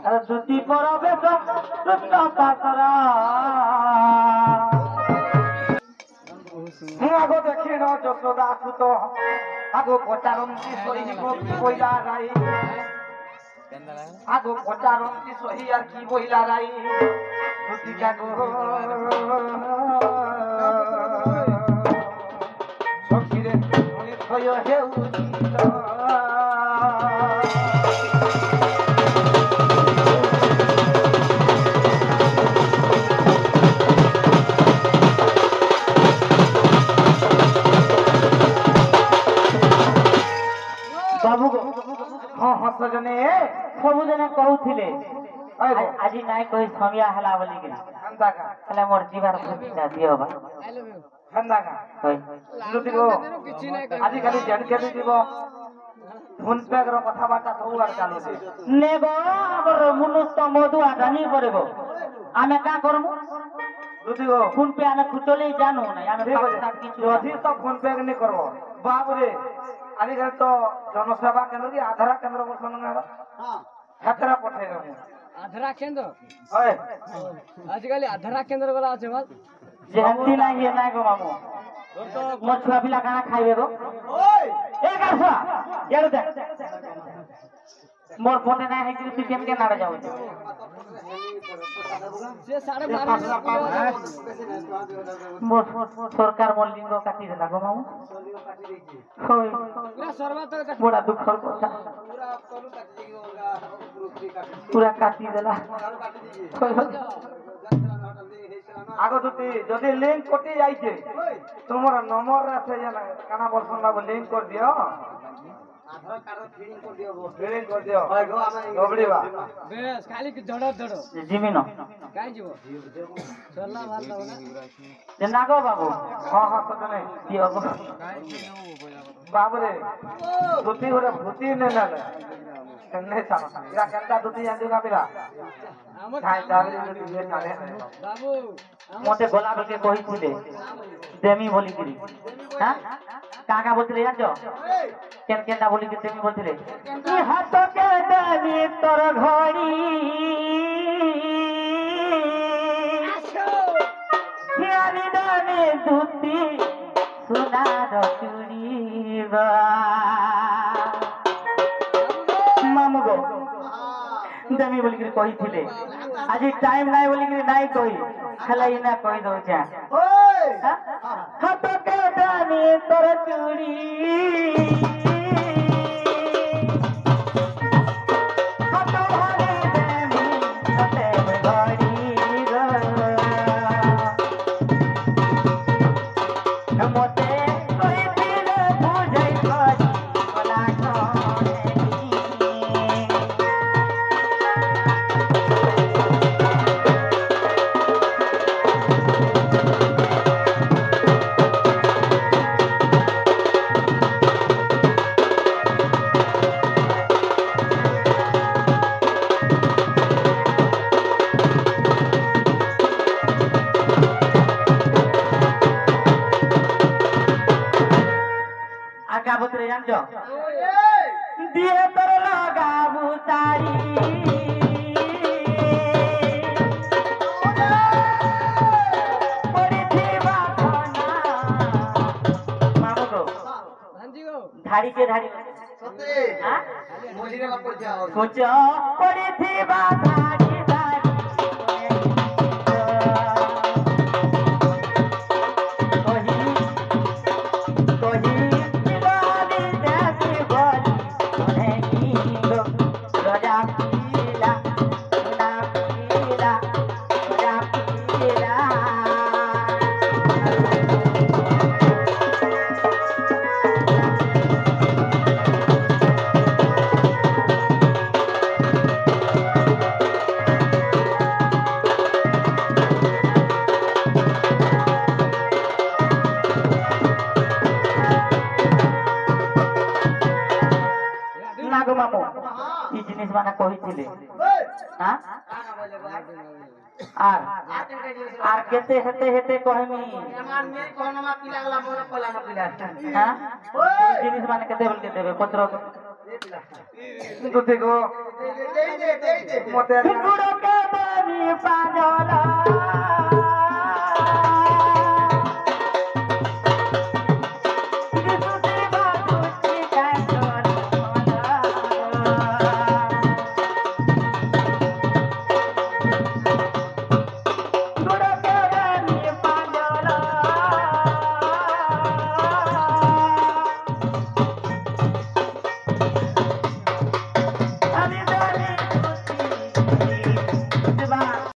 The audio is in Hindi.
अरे दुती परबे तो कृष्ण पासरा आगो देखिन যশোদা সুত আগো পচারন্তি সহিব কি বইলা রাই আগো পচারন্তি সহি আর কি বইলা রাই দুতি কাগো সখিরে মনে থয় হেউছি बाबू को हाँ हाँ सजने सब जने कहूथिले आजी नाय कोई समिया हला बोली के हंदा का हला मोर जीवार प्रतिज्ञा दियो बा हंदा का कोई लुटी को आजी खाली जन के दिबो फोन पे करो कथा बाता सब आर चालू छे नेबो हमर मनुष्य मधु आदानी करबो आमे का करमु लुटी को फोन पे आमे कुचले जानो ना आमे पाता किछु अथि तो फोन पे नहीं करबो बाप रे आजिकल तो जनसेवा केंद्र की आधार केंद्र बसन हां हातरा पठाई रे आधार केंद्र ओए आजिकल आधार केंद्र वाला আছে बस जेहंती ना ये ना गो मामू तो मोर छुआ पिला खाना खाइबे गो ओए ए गाछा यार दे मोर फोन ना है कि सिस्टम के ना जाऊ से 12.5 मोर सरकार मोर लिंग काटी देला गो मामू होय पूरा सर्वत बड़ा दुखर কথা पूरा काटी देला आगो दुती जदी लिंक कटि जाइछे तोमरा नंबर আছে জানা কানা বলছন না লিংক कर दियो आधार कार्ड फीडिंग कर दियो होय गो आमे गबड़ीबा बेस खाली धड़ो धड़ो जिमिनो काई जीवो चलला भात ना जे नागो बाबू हां हां तो नहीं दियो गो बाबू रे दुती ओरे भूती ने नाले कन्ने सामा इरा कंदा दुती जांदू का पिला खाय दाबरी दुती जे खाले बाबू मोटे गोलाब के कहिथिले देमी बोली गिरी हां काका बोलथिले जानो केन केनटा बोली के देमी बोलथिले ई हाथ के देमी तोर घड़ी हियाली दाने दुती सुनार चुड़ीबा मामू गो देमी बोली के कहिथिले आज टाइम नाही बोली के नाही कहि हला इना कहि दो जा ओए हाथ के दाने तोर चूड़ी दिए तर लगाबू साड़ी धाड़ी के धाड़ी कुछ पड़ी थी धाड़ी माने कहिथिले हां आर केते हेते हेते कहमी मेहमान में कोनमा पिला वाला मोर पला न पिला हां जिनिस माने केते बोल के देबे पत्र दे पिला तो देखो মতে গুড়কে দেনি পাঁজলা